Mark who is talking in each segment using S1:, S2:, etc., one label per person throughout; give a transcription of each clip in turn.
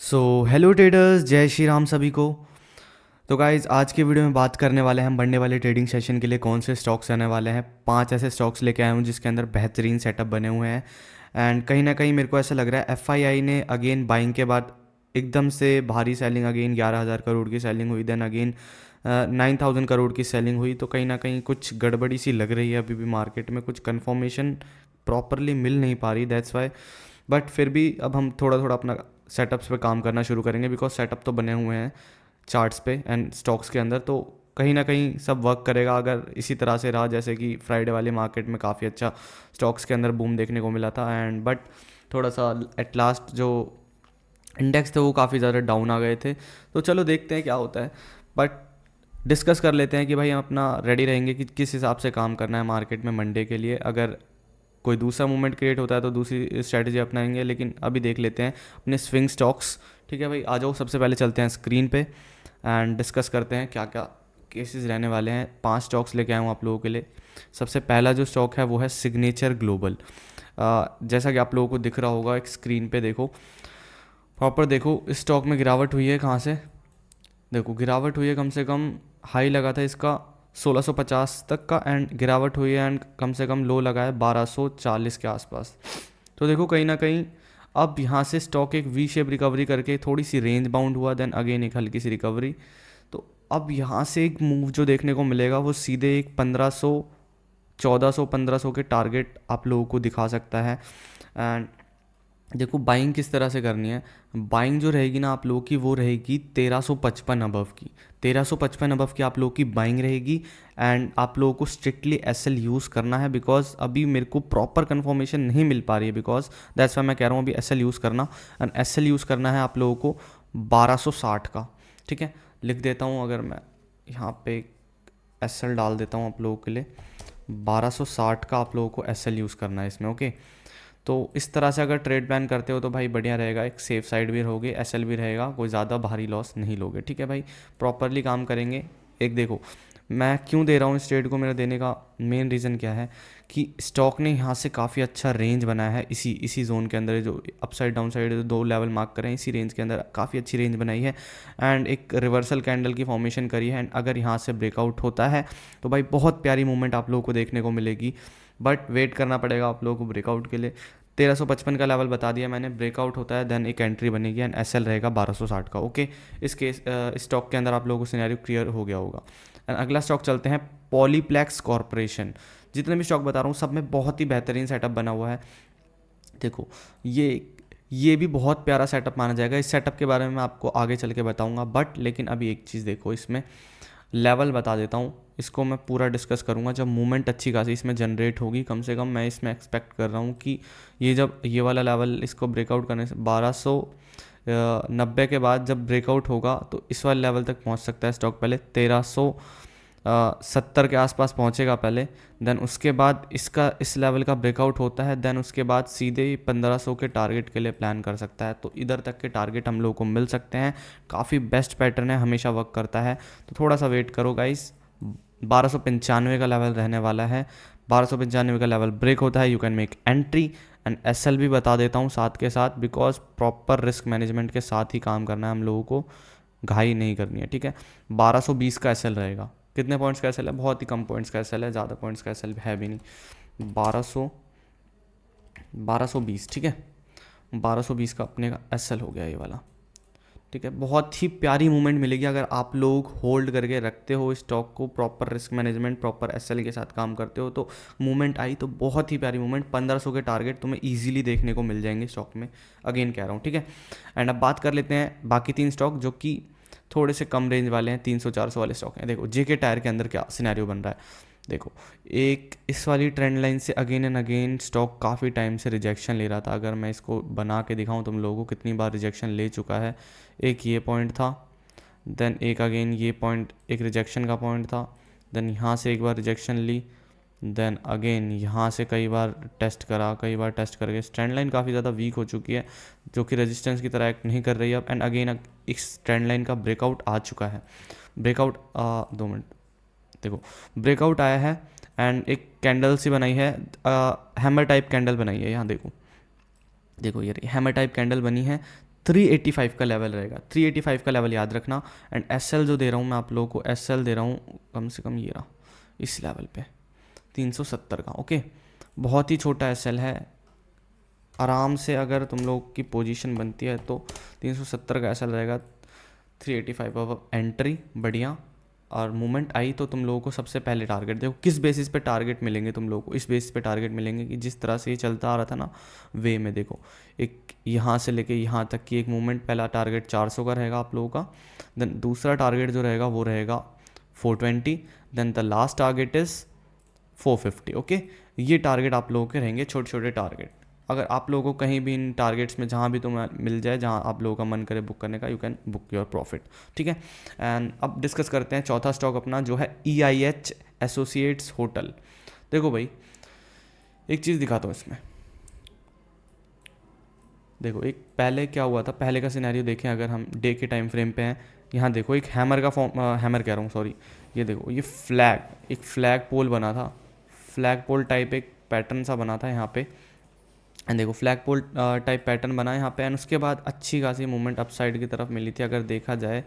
S1: So hello traders, जय श्री राम सभी को। तो गाइज आज के वीडियो में बात करने वाले हैं हम बढ़ने वाले ट्रेडिंग सेशन के लिए कौन से स्टॉक्स आने वाले हैं। 5 ऐसे स्टॉक्स लेके आया हूँ जिसके अंदर बेहतरीन सेटअप बने हुए हैं। एंड कहीं ना कहीं मेरे को ऐसा लग रहा है एफआईआई ने अगेन बाइंग के बाद एकदम से भारी सेलिंग, अगेन 11,000 करोड़ की सेलिंग हुई, देन अगेन 9,000 करोड़ की सेलिंग हुई। तो कहीं ना कहीं कुछ गड़बड़ी सी लग रही है अभी भी मार्केट में, कुछ कन्फर्मेशन प्रॉपरली मिल नहीं पा रही, दैट्स वाई। बट फिर भी अब हम थोड़ा थोड़ा अपना सेटअप्स पे काम करना शुरू करेंगे, बिकॉज सेटअप तो बने हुए हैं चार्ट्स पे एंड स्टॉक्स के अंदर। तो कहीं ना कहीं सब वर्क करेगा अगर इसी तरह से रहा, जैसे कि फ्राइडे वाले मार्केट में काफ़ी अच्छा स्टॉक्स के अंदर बूम देखने को मिला था। एंड बट थोड़ा सा एट लास्ट जो इंडेक्स थे वो काफ़ी ज़्यादा डाउन आ गए थे। तो चलो देखते हैं क्या होता है। बट डिस्कस कर लेते हैं कि भाई हम अपना रेडी रहेंगे कि किस हिसाब से काम करना है मार्केट में मंडे के लिए। अगर कोई दूसरा मूवमेंट क्रिएट होता है तो दूसरी स्ट्रैटेजी अपनाएंगे, लेकिन अभी देख लेते हैं अपने स्विंग स्टॉक्स। ठीक है भाई, आ जाओ सबसे पहले चलते हैं स्क्रीन पे एंड डिस्कस करते हैं क्या क्या केसेस रहने वाले हैं। 5 स्टॉक्स लेके आया हूँ आप लोगों के लिए। सबसे पहला जो स्टॉक है वो है सिग्नेचर ग्लोबल। जैसा कि आप लोगों को दिख रहा होगा एक स्क्रीन पे, देखो प्रॉपर देखो इस स्टॉक में गिरावट हुई है। कहाँ से देखो गिरावट हुई है, कम से कम हाई लगा था इसका 1650 तक का एंड गिरावट हुई है, एंड कम से कम लो लगा है 1240 के आसपास। तो देखो कहीं ना कहीं अब यहाँ से स्टॉक एक वी शेप रिकवरी करके थोड़ी सी रेंज बाउंड हुआ, देन अगेन एक हल्की सी रिकवरी। तो अब यहाँ से एक मूव जो देखने को मिलेगा वो सीधे एक 1500, 1400, 1500 के टारगेट आप लोगों को दिखा सकता है। एंड देखो बाइंग किस तरह से करनी है। बाइंग जो रहेगी ना आप लोगों की वो रहेगी 1355 अबव की। 1355 अबव की आप लोगों की बाइंग रहेगी। एंड आप लोगों को स्ट्रिक्टली एसएल यूज़ करना है, बिकॉज अभी मेरे को प्रॉपर कंफर्मेशन नहीं मिल पा रही है, बिकॉज दैट्स वाई मैं कह रहा हूँ अभी एसएल यूज़ करना। एंड एसएल यूज़ करना है आप लोगों को 1260 का। ठीक है, लिख देता हूँ, अगर मैं यहाँ पे एसएल डाल देता हूँ आप लोगों के लिए, 1260 का आप लोगों को एसएल यूज़ करना है इसमें। ओके, तो इस तरह से अगर ट्रेड प्लान करते हो तो भाई बढ़िया रहेगा, एक सेफ साइड भी रहोगे, एसएल भी रहेगा, कोई ज़्यादा भारी लॉस नहीं लोगे। ठीक है भाई, प्रॉपरली काम करेंगे। एक देखो मैं क्यों दे रहा हूँ इस ट्रेड को, मेरा देने का मेन रीज़न क्या है कि स्टॉक ने यहाँ से काफ़ी अच्छा रेंज बनाया है इसी जोन के अंदर, जो अपसाइड डाउन साइड दो लेवल मार्क करें इसी रेंज के अंदर काफ़ी अच्छी रेंज बनाई है। एंड एक रिवर्सल कैंडल की फॉर्मेशन करी है, एंड अगर यहाँ से ब्रेकआउट होता है तो भाई बहुत प्यारी मूवमेंट आप लोगों को देखने को मिलेगी। बट वेट करना पड़ेगा आप लोगों को ब्रेकआउट के लिए। 1355 का लेवल बता दिया मैंने, ब्रेकआउट होता है देन एक एंट्री बनेगी एंड एसएल रहेगा 1260 का। ओके, इस केस स्टॉक के अंदर आप लोगों को सिनेरियो क्लियर हो गया होगा। एंड अगला स्टॉक चलते हैं पॉलीप्लेक्स कॉरपोरेशन। जितने भी स्टॉक बता रहा हूँ सब में बहुत ही बेहतरीन सेटअप बना हुआ है। देखो ये भी बहुत प्यारा सेटअप माना जाएगा। इस सेटअप के बारे में मैं आपको आगे चल के बताऊंगा, बट लेकिन अभी एक चीज़ देखो, इसमें लेवल बता देता हूँ, इसको मैं पूरा डिस्कस करूँगा जब मूवमेंट अच्छी खासी इसमें जनरेट होगी। कम से कम मैं इसमें एक्सपेक्ट कर रहा हूँ कि ये जब ये वाला लेवल इसको ब्रेकआउट करने से 1290 के बाद जब ब्रेकआउट होगा तो इस वाले लेवल तक पहुँच सकता है स्टॉक। पहले 1370 के आसपास पहुँचेगा पहले, देन उसके बाद इसका इस लेवल का ब्रेकआउट होता है, देन उसके बाद सीधे ही 1500 के टारगेट के लिए प्लान कर सकता है। तो इधर तक के टारगेट हम लोगों को मिल सकते हैं। काफ़ी बेस्ट पैटर्न है, हमेशा वर्क करता है। तो थोड़ा सा वेट करो गाइस, 1295 का लेवल रहने वाला है। 1295 का लेवल ब्रेक होता है, you can make entry. And SL भी बता देता हूँ साथ के साथ, बिकॉज प्रॉपर रिस्क मैनेजमेंट के साथ ही काम करना है हम लोगों को, घाई नहीं करनी है। ठीक है, 1220 का एसएल रहेगा। कितने पॉइंट्स का एसएल है? बहुत ही कम पॉइंट्स का एसएल है, ज़्यादा पॉइंट्स का एसएल है भी नहीं। 1220, ठीक है, 1220 का अपने का एसएल हो गया ये वाला। ठीक है, बहुत ही प्यारी मूवमेंट मिलेगी अगर आप लोग होल्ड करके रखते हो स्टॉक को, proper risk management proper SL के साथ काम करते हो। तो मूवमेंट आई तो बहुत ही प्यारी मूवमेंट, 1500 के टारगेट तुम्हें इजीली देखने को मिल जाएंगे स्टॉक में, अगेन कह रहा हूँ। ठीक है, एंड अब बात कर लेते हैं बाकी 3 स्टॉक जो कि थोड़े से कम रेंज वाले हैं, 300-400 वाले स्टॉक हैं। देखो जेके टायर के अंदर क्या सिनेरियो बन रहा है। देखो एक इस वाली ट्रेंड लाइन से अगेन एंड अगेन स्टॉक काफ़ी टाइम से रिजेक्शन ले रहा था। अगर मैं इसको बना के दिखाऊं तुम लोगों को कितनी बार रिजेक्शन ले चुका है। एक ये पॉइंट था, देन एक अगेन ये पॉइंट एक रिजेक्शन का पॉइंट था, देन यहाँ से एक बार रिजेक्शन ली, देन अगेन यहाँ से कई बार टेस्ट करा, कई बार टेस्ट करके ट्रेंड लाइन काफ़ी ज़्यादा वीक हो चुकी है, जो कि रेजिस्टेंस की तरह एक्ट नहीं कर रही है अब। एंड अगेन इस ट्रेंड लाइन का ब्रेकआउट आ चुका है। ब्रेकआउट 2 मिनट, देखो ब्रेकआउट आया है एंड एक कैंडल सी बनाई है, हैमर टाइप कैंडल बनाई है। यहाँ देखो, देखो ये हैमर टाइप कैंडल बनी है। 385 का लेवल रहेगा, 385 का लेवल याद रखना। एंड एस एल जो दे रहा हूँ मैं आप लोगों को, एस एल दे रहा हूँ कम से कम ये रहा इस लेवल पे 370 का। ओके, बहुत ही छोटा एस एल है, आराम से अगर तुम लोग की पोजीशन बनती है तो 370 का एस एल रहेगा। 385 अब एंट्री बढ़िया, और मूवमेंट आई तो तुम लोगों को सबसे पहले टारगेट, देखो किस बेसिस पे टारगेट मिलेंगे तुम लोगों को, इस बेसिस पे टारगेट मिलेंगे कि जिस तरह से ये चलता आ रहा था ना वे में, देखो एक यहाँ से लेके यहाँ तक की एक मूवमेंट, पहला टारगेट 400 का रहेगा आप लोगों का, देन दूसरा टारगेट जो रहेगा वो रहेगा 420, then the last target is 450। Okay, ये टारगेट आप लोगों के रहेंगे, छोटे छोटे टारगेट। अगर आप लोगों को कहीं भी इन टारगेट्स में जहाँ भी तुम्हें मिल जाए, जहाँ आप लोगों का मन करे बुक करने का, you can book your profit. ठीक है, एंड अब डिस्कस करते हैं चौथा स्टॉक अपना जो है EIH एसोसिएट्स होटल। देखो भाई, एक चीज़ दिखाता हूँ इसमें, देखो एक पहले क्या हुआ था, पहले का सिनेरियो देखें अगर हम डे के टाइम फ्रेम पे हैं। यहाँ देखो एक हैमर का फॉर्म, हैमर कह रहा हूँ सॉरी, ये देखो ये एक फ्लैग पोल बना था, फ्लैग पोल टाइप एक पैटर्न सा बना था यहाँ पे। एंड देखो फ्लैग पोल टाइप पैटर्न बना यहाँ पे, एंड उसके बाद अच्छी खासी मूवमेंट अप साइड की तरफ मिली थी। अगर देखा जाए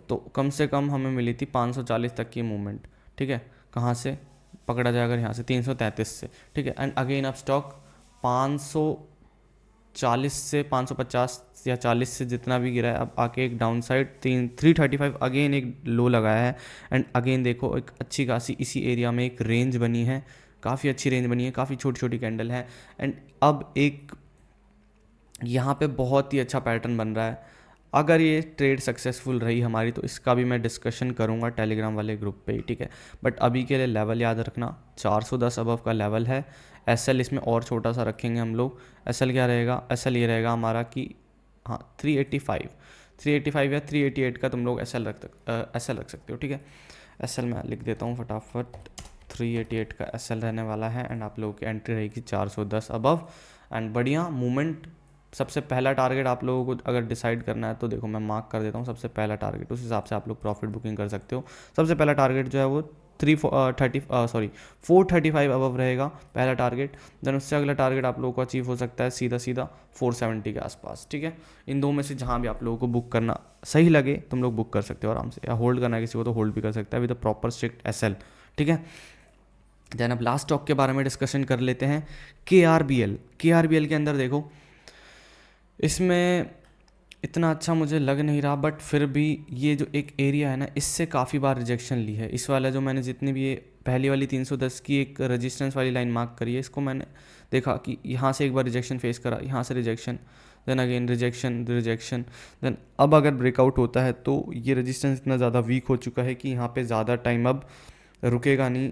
S1: तो कम से कम हमें मिली थी 540 तक की मूवमेंट। ठीक है, कहाँ से पकड़ा जाए, अगर यहाँ से 333 से। ठीक है, एंड अगेन अब स्टॉक 540 से 550 या 40 से जितना भी गिरा है, अब आके एक डाउन साइड 335 अगेन एक लो लगाया है। एंड अगेन देखो एक अच्छी खासी इसी एरिया में एक रेंज बनी है, काफ़ी अच्छी रेंज बनी है, काफ़ी छोटी छोटी कैंडल है। एंड अब एक यहाँ पे बहुत ही अच्छा पैटर्न बन रहा है। अगर ये ट्रेड सक्सेसफुल रही हमारी तो इसका भी मैं डिस्कशन करूँगा टेलीग्राम वाले ग्रुप पे ही। ठीक है, बट अभी के लिए लेवल याद रखना 410 अबव का लेवल है। एसएल इसमें और छोटा सा रखेंगे हम लोग। एसएल क्या रहेगा, एसएल ये रहेगा हमारा कि हाँ 385 या 388 का तुम लोग एसएल रख सकते हो। ठीक है, एसएल मैं लिख देता हूँ फटाफट, 388 का एसएल रहने वाला है। एंड आप लोगों की एंट्री रहेगी 410 अबव। एंड बढ़िया मूवमेंट, सबसे पहला टारगेट आप लोगों को अगर डिसाइड करना है तो देखो मैं मार्क कर देता हूँ सबसे पहला टारगेट, उस हिसाब से आप लोग प्रॉफिट बुकिंग कर सकते हो। सबसे पहला टारगेट जो है वो 435 अबव रहेगा पहला टारगेट। देन उससे अगला टारगेट आप लोगों को अचीव हो सकता है सीधा 470 के आसपास। ठीक है, इन दो में से जहाँ भी आप लोगों को बुक करना सही लगे तुम लोग बुक कर सकते हो आराम से, या होल्ड करना है किसी को तो होल्ड भी कर सकता है with a proper strict SL. ठीक है, देन अब लास्ट स्टॉक के बारे में डिस्कशन कर लेते हैं, KRBL के अंदर देखो इसमें इतना अच्छा मुझे लग नहीं रहा, बट फिर भी ये जो एक एरिया है ना, इससे काफ़ी बार रिजेक्शन ली है। इस वाला जो मैंने जितनी भी ये पहली वाली 310 की एक रेजिस्टेंस वाली लाइन मार्क करी है, इसको मैंने देखा कि यहाँ से एक बार रिजेक्शन फेस करा, यहाँ से rejection, then again rejection, then अब अगर ब्रेकआउट होता है तो ये रेजिस्टेंस इतना ज़्यादा वीक हो चुका है कि यहाँ पे ज़्यादा टाइम अब रुकेगा नहीं।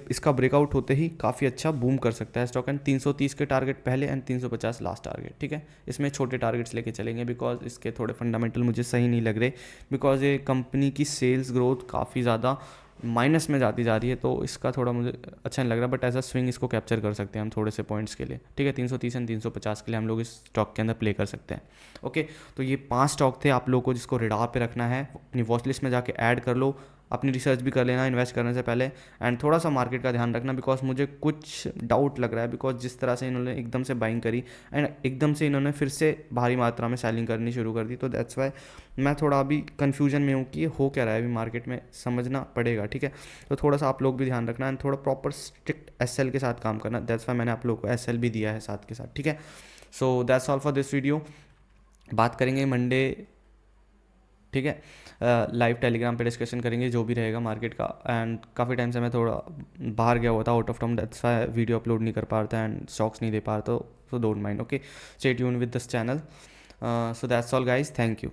S1: इसका ब्रेकआउट होते ही काफ़ी अच्छा बूम कर सकता है स्टॉक। एंड 330 के टारगेट पहले एंड 350 लास्ट टारगेट। ठीक है, इसमें छोटे टारगेट्स लेके चलेंगे बिकॉज इसके थोड़े फंडामेंटल मुझे सही नहीं लग रहे, बिकॉज ये कंपनी की सेल्स ग्रोथ काफ़ी ज़्यादा माइनस में जाती जा रही है, तो इसका थोड़ा मुझे अच्छा नहीं लग रहा। बट एज अ स्विंग इसको कैप्चर कर सकते हैं हम थोड़े से पॉइंट्स के लिए। ठीक है, 330 एंड 350 के लिए हम लोग इस स्टॉक के अंदर प्ले कर सकते हैं। ओके, तो ये 5 स्टॉक थे आप लोगों को जिसको रेडार पे रखना है, अपनी वॉच लिस्ट में जाके ऐड कर लो, अपनी रिसर्च भी कर लेना इन्वेस्ट करने से पहले। एंड थोड़ा सा मार्केट का ध्यान रखना बिकॉज मुझे कुछ डाउट लग रहा है, बिकॉज जिस तरह से इन्होंने एकदम से बाइंग करी एंड एकदम से इन्होंने फिर से भारी मात्रा में सेलिंग करनी शुरू कर दी, तो दैट्स वाई मैं थोड़ा अभी कन्फ्यूजन में हूँ कि ये हो क्या रहा है अभी मार्केट में, समझना पड़ेगा। ठीक है, तो थोड़ा सा आप लोग भी ध्यान रखना एंड थोड़ा प्रॉपर स्ट्रिक्ट एसएल के साथ काम करना। दैट्स वाई मैंने आप लोग को एसएल भी दिया है साथ के साथ। ठीक है, so that's all for this video. बात करेंगे मंडे, ठीक है, लाइव टेलीग्राम पे डिस्कशन करेंगे जो भी रहेगा मार्केट का। एंड काफ़ी टाइम से मैं थोड़ा बाहर गया हुआ था, out of town, that's why video upload नहीं कर पा रहा था एंड स्टॉक्स नहीं दे पा रहा था, so don't mind. Okay, stay tune with this channel, so that's all guys, thank you.